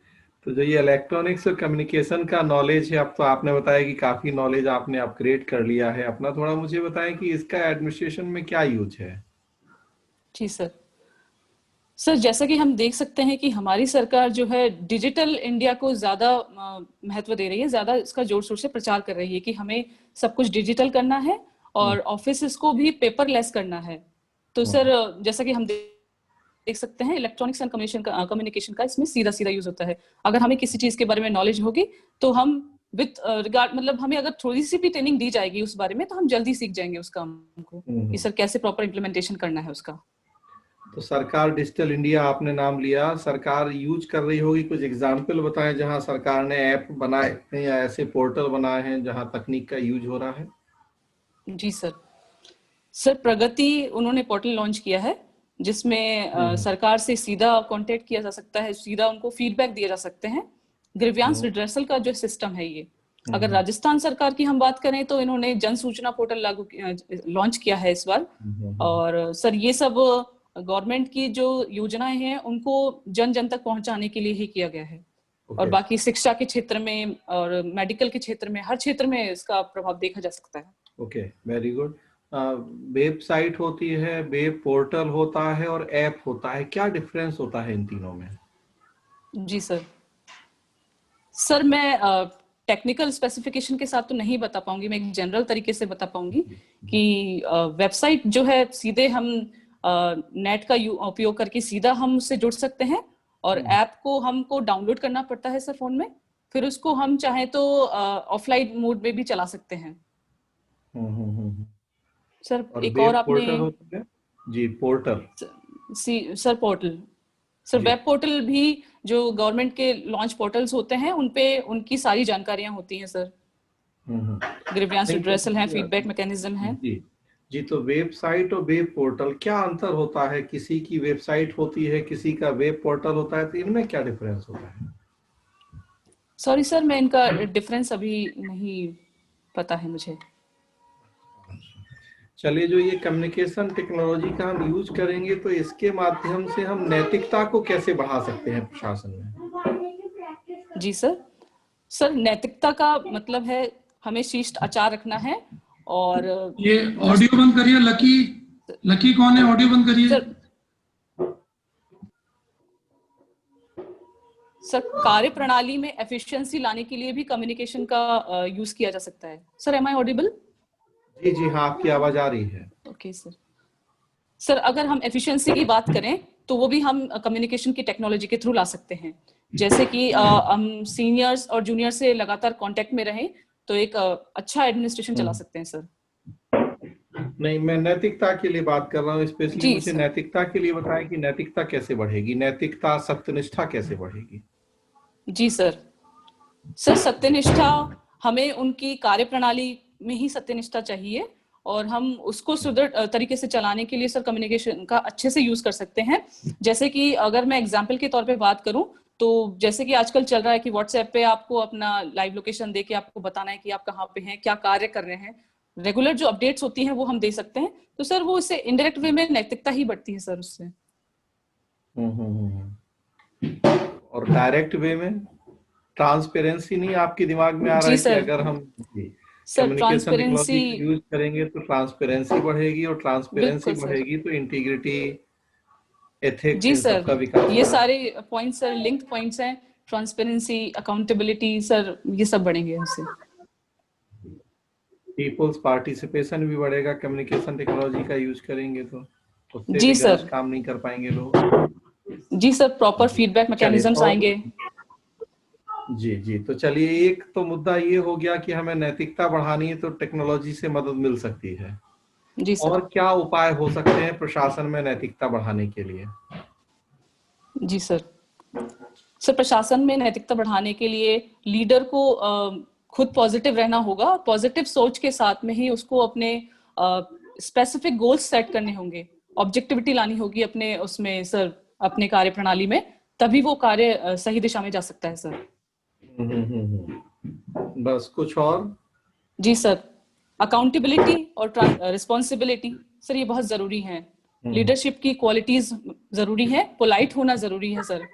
तो जो ये इलेक्ट्रॉनिक्स और कम्युनिकेशन का नॉलेज है, अब तो आपने बताया कि काफी नॉलेज आपने अपग्रेड कर लिया है अपना, थोड़ा मुझे बताएं कि इसका एडमिनिस्ट्रेशन में क्या यूज है? जी सर। सर जैसा कि हम देख सकते हैं कि हमारी सरकार जो है डिजिटल इंडिया को ज्यादा महत्व दे रही है, ज्यादा इसका जोर शोर से प्रचार कर रही है कि हमें सब कुछ डिजिटल करना है, हम्म। और ऑफिस को भी पेपरलेस करना है। तो सर हम्म। जैसा कि हम देख सकते हैं इलेक्ट्रॉनिक्स एंड कम्युनिकेशन का इसमें सीधा सीधा यूज होता है। अगर हमें किसी चीज के बारे में नॉलेज होगी तो हम विद रिगार्ड, मतलब हमें अगर थोड़ी सी भी ट्रेनिंग दी जाएगी उस बारे में तो हम जल्दी सीख जाएंगे उस काम को, कि हम्म। सर कैसे प्रॉपर इम्प्लीमेंटेशन करना है उसका। तो सरकार डिजिटल इंडिया आपने नाम लिया, सरकार यूज कर रही होगी, कुछ एग्जाम्पल बताएं जहां सरकार ने ऐप बनाए हैं या ऐसे पोर्टल बनाए हैं जहां तकनीक का यूज हो रहा है। जी सर। सर प्रगति उन्होंने पोर्टल लॉन्च किया है, जिसमें हम्म। सरकार से सीधा कांटेक्ट किया जा सकता है, सीधा उनको फीडबैक दिए जा सकते हैं। ग्रीवियांस हम्म। रिड्रेसल का जो सिस्टम है ये, अगर हम्म। राजस्थान सरकार की हम बात करें तो इन्होंने जन सूचना पोर्टल लॉन्च किया है इस बार। हम्म। और सर ये सब गवर्नमेंट की जो योजनाएं हैं उनको जन जन तक पहुंचाने के लिए ही किया गया है। और ओके बाकी शिक्षा के क्षेत्र में और मेडिकल के क्षेत्र में, हर क्षेत्र में इसका प्रभाव देखा जा सकता है। Okay, very good. वेबसाइट होती है, वेब पोर्टल होता है और ऐप होता है, क्या डिफरेंस होता है इन तीनों में? जी सर मैं टेक्निकल स्पेसिफिकेशन के साथ तो नहीं बता पाऊंगी, मैं एक जनरल तरीके से बता पाऊंगी कि वेबसाइट जो है सीधे हम नेट का उपयोग करके सीधा हम उससे जुड़ सकते हैं, और ऐप को हमको डाउनलोड करना पड़ता है सर फोन में, फिर उसको हम चाहे तो ऑफलाइन मोड में भी चला सकते हैं। सर और एक वेब और आपने पोर्टल होता है? जी, पोर्टल। सर पोर्टल, सर जी। वेब पोर्टल भी जो गवर्नमेंट के लॉन्च पोर्टल्स होते हैं उनपे उनकी सारी जानकारियां होती हैं सर, ग्रीवियंस नहीं, रिड्रेसल है, तो फीडबैक मैकेनिज्म है। जी जी, तो वेबसाइट और वेब पोर्टल क्या अंतर होता है? किसी की वेबसाइट होती है, किसी का वेब पोर्टल होता है, तो इनमें क्या डिफरेंस होता है? सॉरी सर, मैं इनका डिफरेंस अभी नहीं पता है मुझे। चलिए, जो ये कम्युनिकेशन टेक्नोलॉजी का हम यूज करेंगे तो इसके माध्यम से हम नैतिकता को कैसे बढ़ा सकते हैं प्रशासन में? जी सर नैतिकता का मतलब है हमें शिष्ट आचार रखना है। और ये ऑडियो बंद करिए, लकी कौन है? ऑडियो बंद करिए। सर कार्य प्रणाली में एफिशिएंसी लाने के लिए भी कम्युनिकेशन का यूज किया जा सकता है। Sir am I audible? जी जी हाँ, आपकी आवाज आ रही है। ओके सर अगर हम एफिशिएंसी की बात करें तो वो भी हम कम्युनिकेशन की टेक्नोलॉजी के थ्रू ला सकते हैं। जैसे कि हम सीनियर्स और जूनियर से लगातार कांटेक्ट में रहें तो एक अच्छा एडमिनिस्ट्रेशन चला सकते हैं सर। नहीं, मैं नैतिकता के लिए बात कर रहा हूँ स्पेशली। जी मुझे सर। नैतिकता के लिए बताएं कि नैतिकता कैसे बढ़ेगी, नैतिकता सत्यनिष्ठा कैसे बढ़ेगी? जी सर सत्यनिष्ठा, हमें उनकी कार्य प्रणाली में ही सत्यनिष्ठा चाहिए, और हम उसको सुदृढ़ तरीके से चलाने के लिए सर कम्युनिकेशन का अच्छे से यूज कर सकते हैं। जैसे कि अगर मैं एग्जाम्पल के तौर पे बात करूं तो जैसे कि आजकल चल रहा है कि व्हाट्सएप पे आपको अपना लाइव लोकेशन दे के आपको बताना है कि आप कहाँ पे हैं, क्या कार्य कर रहे हैं, रेगुलर जो अपडेट्स होती हैं वो हम दे सकते हैं। तो सर वो इससे इनडायरेक्ट वे में नैतिकता ही बढ़ती है सर उससे। और डायरेक्ट वे में ट्रांसपेरेंसी नहीं आपके दिमाग में आ रहा है कि अगर हम कम्युनिकेशन टेक्नोलॉजी का यूज करेंगे तो ट्रांसपेरेंसी बढ़ेगी, और ट्रांसपेरेंसी बढ़ेगी तो इंटीग्रिटी, एथिक्स, इन सब का विकास होगा। ये सारे पॉइंट्स सर लिंक्ड पॉइंट्स हैं। ट्रांसपेरेंसी, अकाउंटेबिलिटी सर ये सब बढ़ेंगे हमसे। पीपल्स पार्टिसिपेशन भी बढ़ेगा कम्युनिकेशन टेक्नोलॉजी का यूज करेंगे तो उससे जी भी सर। गलत काम नहीं कर पाएंगे लोग। जी सर, प्रॉपर फीडबैक मैकेनिज्म्स आएंगे। जी जी, तो चलिए, एक तो मुद्दा ये हो गया कि हमें नैतिकता बढ़ानी है तो टेक्नोलॉजी से मदद मिल सकती है। जी सर। और क्या उपाय हो सकते हैं प्रशासन में नैतिकता बढ़ाने के लिए? जी सर प्रशासन में नैतिकता बढ़ाने के लिए लीडर को खुद पॉजिटिव रहना होगा। पॉजिटिव सोच के साथ में ही उसको अपने स्पेसिफिक गोल्स सेट करने होंगे, ऑब्जेक्टिविटी लानी होगी अपने उसमें सर, अपने कार्य प्रणाली में, तभी वो कार्य सही दिशा में जा सकता है सर। बस कुछ और? जी सर, अकाउंटेबिलिटी और रिस्पॉन्सिबिलिटी सर ये बहुत जरूरी है। लीडरशिप की क्वालिटीज जरूरी है, पोलाइट होना जरूरी है सर,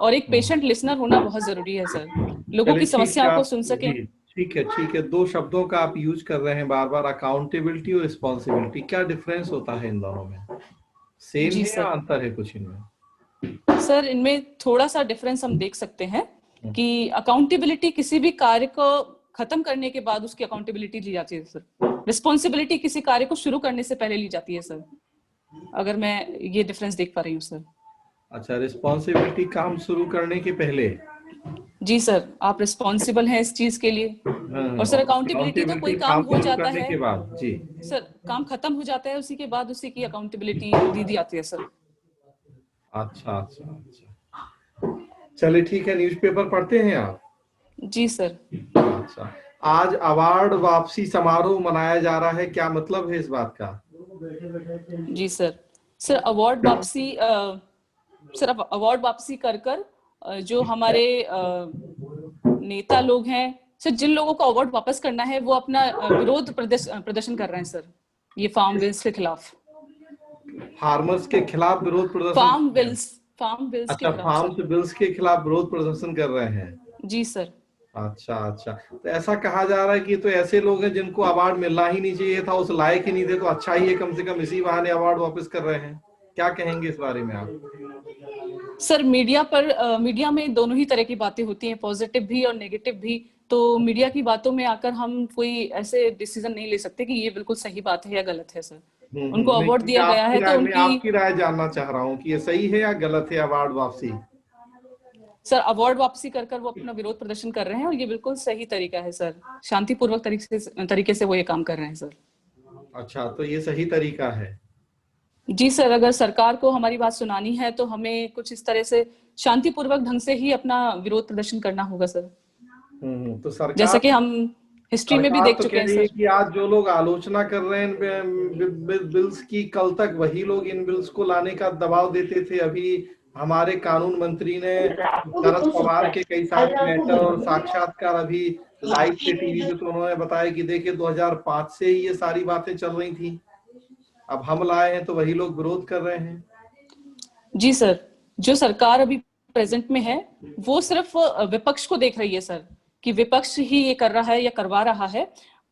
और एक पेशेंट लिसनर होना बहुत जरूरी है सर, लोगों की समस्याओं को सुन सकें। ठीक है, दो शब्दों का आप यूज कर रहे हैं बार बार, अकाउंटेबिलिटी और रिस्पॉन्सिबिलिटी, क्या डिफरेंस होता है इन दोनों में? सेम है या अंतर है कुछ इनमें? सर इनमें थोड़ा सा डिफरेंस हम देख सकते हैं कि अकाउंटेबिलिटी किसी भी कार्य को खत्म करने के बाद उसकी अकाउंटेबिलिटी ली जाती है सर। रिस्पॉन्सिबिलिटी किसी कार्य को शुरू करने से पहले ली जाती है सर, अगर मैं ये डिफरेंस देख पा रही हूँ सर। अच्छा, रिस्पॉन्सिबिलिटी काम शुरू करने के पहले। जी सर, आप रिस्पॉन्सिबल हैं इस चीज के लिए। और सर अकाउंटेबिलिटी तो कोई काम हो जाता है के बाद, जी सर, काम खत्म हो जाता है उसी के बाद उसी की अकाउंटेबिलिटी दी जाती है सर। अच्छा, चलिए ठीक है। न्यूज़पेपर पढ़ते हैं आप? जी सर। अच्छा, आज अवार्ड वापसी समारोह मनाया जा रहा है, क्या मतलब है इस बात का? जी सर अवार्ड वापसी अवार्ड वापसी कर जो हमारे नेता लोग हैं सर, जिन लोगों को अवार्ड वापस करना है वो अपना विरोध प्रदर्शन कर रहे हैं सर, ये फार्म बिल्स के खिलाफ। फार्मर्स के खिलाफ विरोध प्रदर्शन? फार्म बिल्स के अच्छा, खिलाफ फार्म्स सर। बिल्स के खिलाफ विरोध प्रदर्शन कर रहे हैं। जी सर। अच्छा अच्छा, तो ऐसा कहा जा रहा है कि तो ऐसे लोग हैं जिनको अवार्ड मिलना ही नहीं चाहिए था, उस लायक ही नहीं थे, तो अच्छा ही है कम से कम इसी बहाने अवार्ड वापस कर रहे हैं। क्या कहेंगे इस बारे में आप? सर मीडिया में दोनों ही तरह की बातें होती हैं, पॉजिटिव भी और नेगेटिव भी। तो मीडिया की बातों में आकर हम कोई ऐसे डिसीजन नहीं ले सकते कि ये बिल्कुल सही बात है या गलत है सर। उनको अवार्ड दिया गया है तो उनकी आपकी राय जानना चाह रहा हूँ कि ये सही है या गलत है अवार्ड वापसी? सर अवार्ड वापसी कर वो अपना विरोध प्रदर्शन कर रहे हैं और ये बिल्कुल सही तरीका है सर। शांतिपूर्वक तरीके से वो ये काम कर रहे हैं सर। अच्छा, तो ये सही तरीका है? जी सर, अगर सरकार को हमारी बात सुनानी है तो हमें कुछ इस तरह से शांतिपूर्वक ढंग से ही अपना विरोध प्रदर्शन करना होगा सर। तो सरकार, जैसे कि हम हिस्ट्री में भी देख चुके हैं सर कि आज जो लोग आलोचना कर रहे हैं बिल्स की, कल तक वही लोग इन बिल्स को लाने का दबाव देते थे। अभी हमारे कानून मंत्री ने शरद पवार के कई सारे लेटर और साक्षात्कार अभी लाइव पे टीवी पे, तो उन्होंने बताया कि देखिए 2005 से ही ये सारी बातें चल रही थी, अब हम लाए हैं तो वही लोग विरोध कर रहे हैं। जी सर, जो सरकार अभी प्रेजेंट में है वो सिर्फ विपक्ष को देख रही है सर, कि विपक्ष ही ये कर रहा है या करवा रहा है।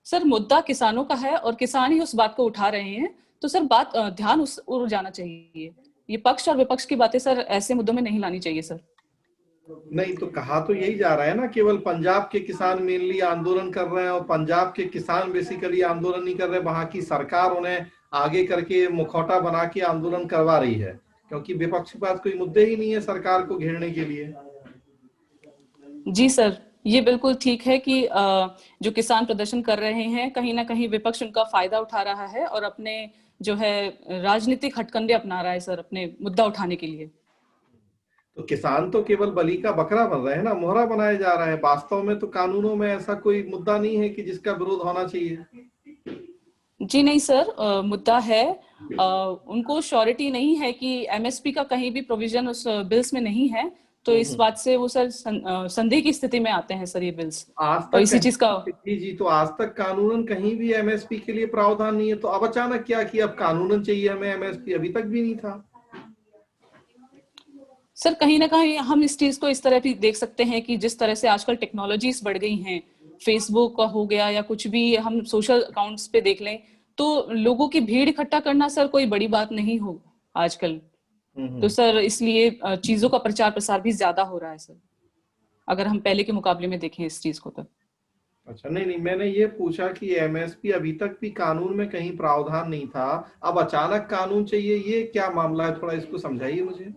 सर मुद्दा किसानों का है और किसान ही उस बात को उठा रहे हैं, तो सर ध्यान उस ओर जाना चाहिए। ये पक्ष और विपक्ष की बातें सर ऐसे मुद्दों में नहीं लानी चाहिए सर। नहीं, तो कहा तो यही जा रहा है ना, केवल पंजाब के किसान मेनली आंदोलन कर रहे हैं और पंजाब के किसान बेसिकली आंदोलन नहीं कर रहे, वहां की सरकार उन्हें आगे करके मुखौटा बना के आंदोलन करवा रही है, क्योंकि विपक्ष के पास कोई मुद्दे ही नहीं है सरकार को घेरने के लिए। जी सर, ये बिल्कुल ठीक है कि जो किसान प्रदर्शन कर रहे हैं कहीं ना कहीं विपक्ष उनका फायदा उठा रहा है और अपने जो है राजनीतिक हथकंडे अपना रहा है सर अपने मुद्दा उठाने के लिए। तो किसान तो केवल बलि का बकरा बन रहे हैं ना, मोहरा बनाया जा रहा है। वास्तव में तो कानूनों में ऐसा कोई मुद्दा नहीं है कि जिसका विरोध होना चाहिए। जी नहीं सर, मुद्दा है। उनको श्योरिटी नहीं है कि एमएसपी का कहीं भी प्रोविजन उस बिल्स में नहीं है, तो इस बात से वो सर संदेह की स्थिति में आते हैं सर ये बिल्स। आज तक और इसी चीज का जी, तो आज तक कानूनन कहीं भी एमएसपी के लिए प्रावधान नहीं है, तो अब अचानक क्या कि अब कानूनन चाहिए हमें एमएसपी? अभी तक भी नहीं था। सर कहीं ना कहीं हम इस चीज को इस तरह भी देख सकते हैं कि जिस तरह से आजकल टेक्नोलॉजीज बढ़ गई हैं, फेसबुक का हो गया या कुछ भी हम सोशल अकाउंट्स पे देख लें, तो लोगों की भीड़ इकट्ठा करना सर कोई बड़ी बात नहीं हो आजकल। तो सर इसलिए चीजों का प्रचार प्रसार भी ज्यादा हो रहा है सर, अगर हम पहले के मुकाबले में देखें इस चीज को तो। अच्छा, नहीं, मैंने ये पूछा कि एमएसपी अभी तक भी कानून में कहीं प्रावधान नहीं था, अब अचानक कानून चाहिए, ये क्या मामला है? थोड़ा इसको समझाइए मुझे।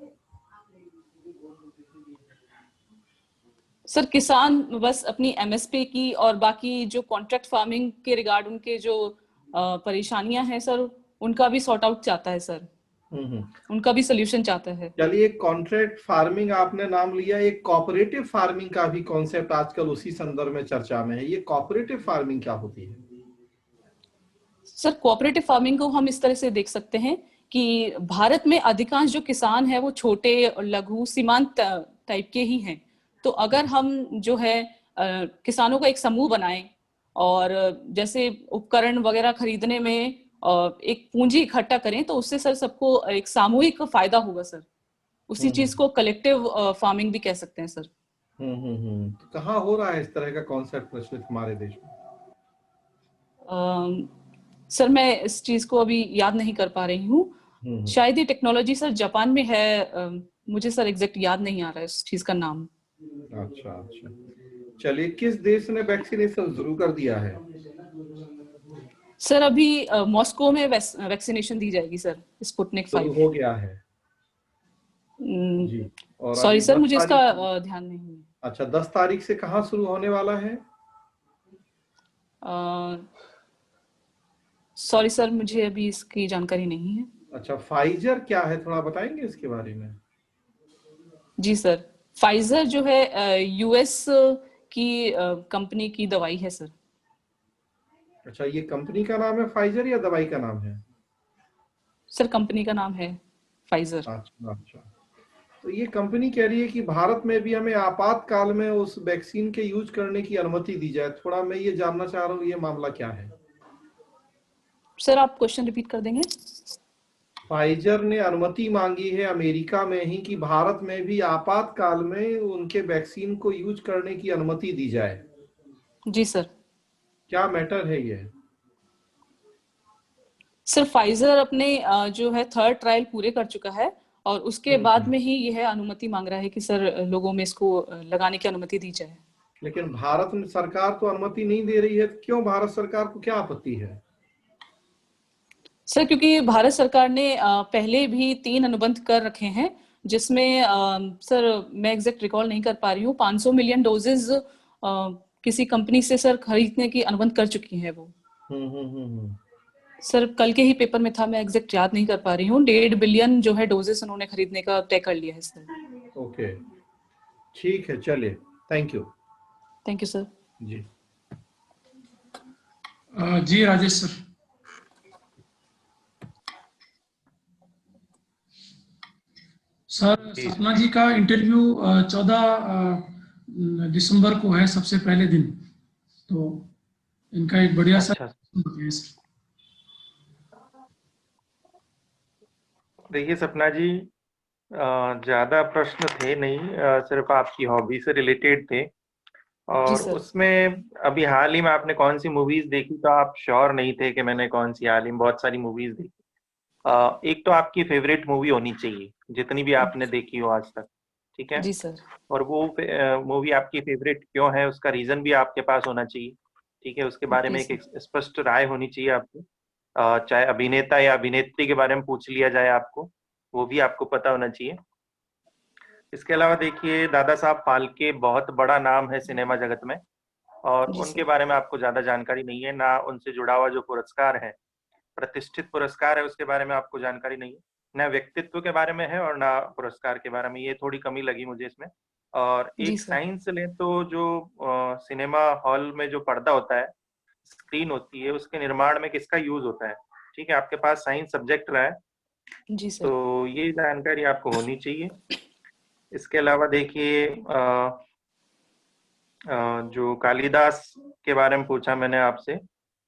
सर किसान बस अपनी एमएसपी की और बाकी जो कॉन्ट्रैक्ट फार्मिंग के रिगार्ड उनके जो परेशानियां हैं सर, उनका भी सॉर्ट आउट चाहता है सर। उनका भी सोल्यूशन चाहता है। चलिए, कॉन्ट्रैक्ट फार्मिंग आपने नाम लिया, एक कोऑपरेटिव फार्मिंग का भी कॉन्सेप्ट आजकल उसी संदर्भ में चर्चा में है। ये कोऑपरेटिव फार्मिंग क्या होती है? सर कोऑपरेटिव फार्मिंग को हम इस तरह से देख सकते हैं कि भारत में अधिकांश जो किसान है वो छोटे और लघु सीमांत टाइप के ही हैं। तो अगर हम जो है किसानों का एक समूह बनाएं और जैसे उपकरण वगैरह खरीदने में एक पूंजी इकट्ठा करें, तो उससे सर सबको एक सामूहिक फायदा होगा सर। उसी चीज को कलेक्टिव फार्मिंग भी कह सकते हैं सर। तो कहाँ हो रहा है इस तरह का कॉन्सेप्ट प्रचलित हमारे देश में? सर मैं इस चीज को अभी याद नहीं कर पा रही हूँ। शायद ये टेक्नोलॉजी सर जापान में है, मुझे सर एग्जैक्ट याद नहीं आ रहा है इस चीज का नाम। अच्छा, चलिए, किस देश ने वैक्सीनेशन शुरू कर दिया है? सर अभी मॉस्को में वैक्सीनेशन दी जाएगी सर, स्पुतनिक 5 हो गया है जी। और सॉरी सर, मुझे इसका ध्यान नहीं है। अच्छा, 10 तारीख से कहाँ शुरू होने वाला है? सॉरी सर, मुझे अभी इसकी जानकारी नहीं है। अच्छा, फाइजर क्या है, थोड़ा बताएंगे इसके बारे में? जी सर, फाइजर जो है यूएस की कंपनी की दवाई है सर। अच्छा, ये कंपनी का नाम है फाइजर या दवाई का नाम है? सर कंपनी का नाम है फाइजर। अच्छा, तो ये कंपनी कह रही है कि भारत में भी हमें आपातकाल में उस वैक्सीन के यूज करने की अनुमति दी जाए। थोड़ा मैं ये जानना चाह रहा हूँ, ये मामला क्या है? सर आप क्वेश्चन रिपीट कर देंगे? फाइजर ने अनुमति मांगी है अमेरिका में ही कि भारत में भी आपातकाल में उनके वैक्सीन को यूज करने की अनुमति दी जाए। जी सर। क्या मैटर है ये? सर फाइजर अपने जो है 3rd ट्रायल पूरे कर चुका है और उसके बाद में ही यह अनुमति मांग रहा है कि सर लोगों में इसको लगाने की अनुमति दी जाए। लेकिन भारत में सरकार तो अनुमति नहीं दे रही है, क्यों? भारत सरकार को क्या आपत्ति है? सर क्योंकि भारत सरकार ने पहले भी 3 अनुबंध कर रखे हैं जिसमें सर मैं एग्जैक्ट रिकॉल नहीं कर पा रही हूँ, 500 मिलियन डोजेज किसी कंपनी से सर खरीदने की अनुबंध कर चुकी है वो। सर कल के ही पेपर में था, मैं एग्जैक्ट याद नहीं कर पा रही हूँ। 1.5 बिलियन जो है डोजेस उन्होंने खरीदने का तय कर लिया है सर। ओके, ठीक है, चलिए, thank you. Thank you sir. जी जी राजेश सर। सर सपना जी का इंटरव्यू 14 दिसंबर को है, सबसे पहले दिन, तो इनका एक बढ़िया सा देखिए सपना जी, ज्यादा प्रश्न थे नहीं, सिर्फ आपकी हॉबी से रिलेटेड थे। और उसमें अभी हाल ही में आपने कौन सी मूवीज देखी, तो आप श्योर नहीं थे कि मैंने कौन सी हाल ही में बहुत सारी मूवीज देखी। एक तो आपकी फेवरेट मूवी होनी चाहिए जितनी भी आपने देखी हो आज तक, ठीक है? जी सर। और वो मूवी आपकी फेवरेट क्यों है उसका रीजन भी आपके पास होना चाहिए, ठीक है? उसके बारे में एक स्पष्ट राय होनी चाहिए आपको। चाहे अभिनेता या अभिनेत्री के बारे में पूछ लिया जाए आपको, वो भी आपको पता होना चाहिए। इसके अलावा देखिए, दादा साहब फाल्के बहुत बड़ा नाम है सिनेमा जगत में, और उनके बारे में आपको ज्यादा जानकारी नहीं है, ना उनसे जुड़ा हुआ जो पुरस्कार है, प्रतिष्ठित पुरस्कार है, उसके बारे में आपको जानकारी नहीं है, ना व्यक्तित्व के बारे में है और ना पुरस्कार के बारे में। ये थोड़ी कमी लगी मुझे इसमें। और एक साइंस ले तो जो सिनेमा हॉल में जो पर्दा होता है, स्क्रीन होती है, उसके निर्माण में किसका यूज होता है, ठीक है? आपके पास साइंस सब्जेक्ट रहा है, जी सर। तो ये जानकारी आपको होनी चाहिए। इसके अलावा देखिए, जो कालिदास के बारे में पूछा मैंने आपसे,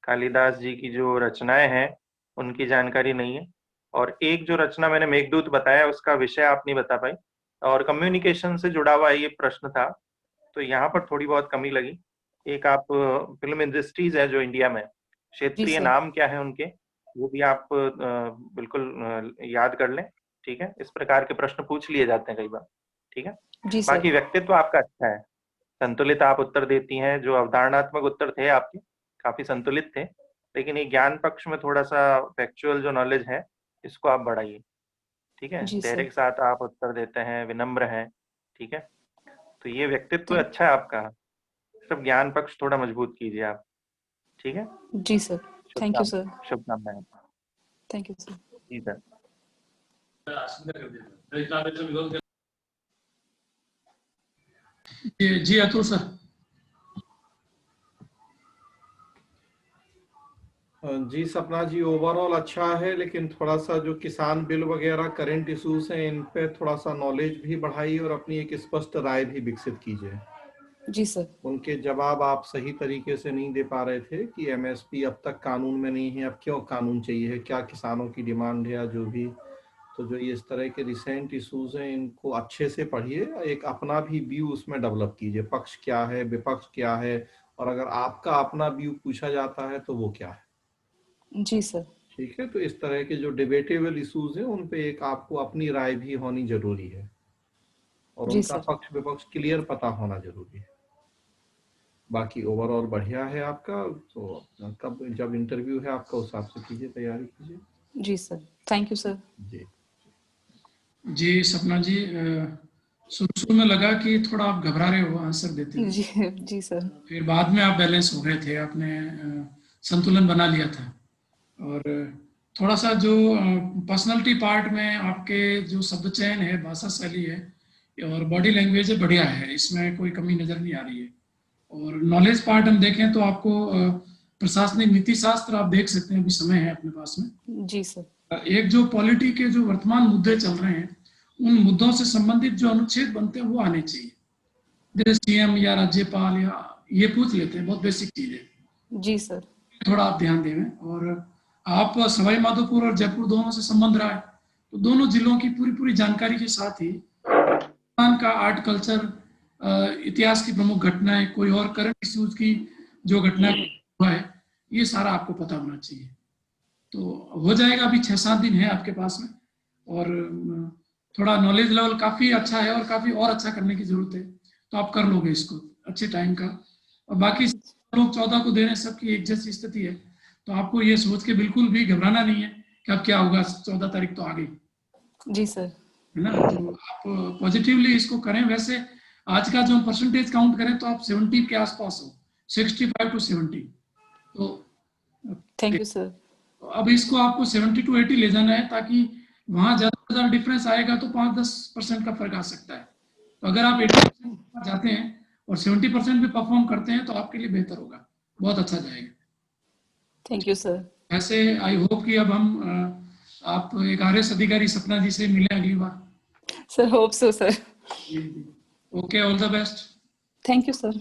कालिदास जी की जो रचनाएं हैं उनकी जानकारी नहीं है। और एक जो रचना मैंने मेघदूत बताया उसका विषय आप नहीं बता पाई, और कम्युनिकेशन से जुड़ा हुआ ये प्रश्न था, तो यहाँ पर थोड़ी बहुत कमी लगी। एक आप फिल्म इंडस्ट्रीज है जो इंडिया में, क्षेत्रीय नाम क्या है उनके, वो भी आप बिल्कुल याद कर लें, ठीक है? इस प्रकार के प्रश्न पूछ लिए जाते हैं कई बार, ठीक है? बाकी व्यक्तित्व आपका अच्छा है, संतुलित आप उत्तर देती हैं। जो अवधारणात्मक उत्तर थे आपके काफी संतुलित थे, लेकिन ये ज्ञान पक्ष में थोड़ा सा फैक्चुअल जो नॉलेज है इसको आप बढ़ाइए, ठीक है? धैर्य के साथ आप उत्तर देते हैं, विनम्र हैं, ठीक है? तो ये व्यक्तित्व अच्छा है आपका, सिर्फ ज्ञान पक्ष थोड़ा मजबूत कीजिए आप, ठीक है? जी सर, थैंक यू सर। शुभकामनाएं। Thank you sir. जी सर। जी अतुल सर। जी सपना जी, ओवरऑल अच्छा है, लेकिन थोड़ा सा जो किसान बिल वगैरह करंट इश्यूज हैं, इन पे थोड़ा सा नॉलेज भी बढ़ाइए और अपनी एक स्पष्ट राय भी विकसित कीजिए। जी सर। उनके जवाब आप सही तरीके से नहीं दे पा रहे थे कि एमएसपी अब तक कानून में नहीं है, अब क्यों कानून चाहिए है, क्या किसानों की डिमांड है या जो भी। तो जो ये इस तरह के रिसेंट इश्यूज हैं, इनको अच्छे से पढ़िए, एक अपना भी व्यू उसमें डेवलप कीजिए, पक्ष क्या है, विपक्ष क्या है, और अगर आपका अपना व्यू पूछा जाता है तो वो क्या है। जी सर। ठीक है, तो इस तरह के जो डिबेटेबल इश्यूज हैं उन पे एक आपको अपनी राय भी होनी जरूरी है, और उनका पक्ष विपक्ष क्लियर पता होना जरूरी है। बाकी ओवरऑल बढ़िया है आपका, तो कब जब इंटरव्यू है आपका उस हिसाब से कीजिए, तैयारी कीजिए। जी सर, थैंक यू सर। जी सपना जी, शुरू में लगा कि थोड़ा आप घबरा रहे हो आंसर देते हुए। जी सर। फिर बाद में आप बैलेंस हो गए थे, आपने संतुलन बना लिया था, और थोड़ा सा जो पर्सनालिटी पार्ट में आपके जो शब्द चयन है, भाषा शैली है और बॉडी लैंग्वेज है, बढ़िया है, इसमें कोई कमी नजर नहीं आ रही है। और नॉलेज पार्ट हम देखें तो आपको प्रशासनिक नीति शास्त्र आप देख सकते हैं, अभी समय है अपने पास में। जी सर। एक जो पॉलिटी के जो वर्तमान मुद्दे चल रहे हैं, उन मुद्दों से संबंधित जो अनुच्छेद बनते हैं वो आने चाहिए। जैसे सीएम या राज्यपाल या ये पूछ लेते हैं, बहुत बेसिक चीज है। जी सर। थोड़ा आप ध्यान दें। और आप सवाई माधोपुर और जयपुर दोनों से संबंध रहा है, तो दोनों जिलों की पूरी जानकारी के साथ ही राजस्थान का आर्ट कल्चर, इतिहास की प्रमुख घटनाएं, कोई और करंट इश्यूज की जो घटना हुआ है, ये सारा आपको पता होना चाहिए। तो हो जाएगा, अभी 6-7 दिन है आपके पास में, और थोड़ा नॉलेज लेवल काफी अच्छा है और काफी और अच्छा करने की जरूरत है, तो आप कर लोगे इसको अच्छे टाइम का। और बाकी लोग 14 को दे रहे हैं, सबकी एक जैसी स्थिति है, तो आपको ये सोच के बिल्कुल भी घबराना नहीं है कि अब क्या होगा, 14 तारीख तो आ गई। जी सर। है ना, तो आप पॉजिटिवली इसको करें। वैसे आज का जो परसेंटेज काउंट करें तो आप 70 के आसपास हो, 65 to 70। तो थैंक यू सर। अब इसको आपको 70 to 80 ले जाना है, ताकि वहां ज्यादा डिफरेंस आएगा तो 5-10% का फर्क आ सकता है। तो अगर आप 80% जाते हैं और 70% भी परफॉर्म करते हैं तो आपके लिए बेहतर होगा, बहुत अच्छा जाएगा। Thank you sir. ऐसे आई होप कि अब हम आप एक RS अधिकारी सपना जी से मिले अगली बार। Sir hope so sir. Okay, all the best. Thank you sir.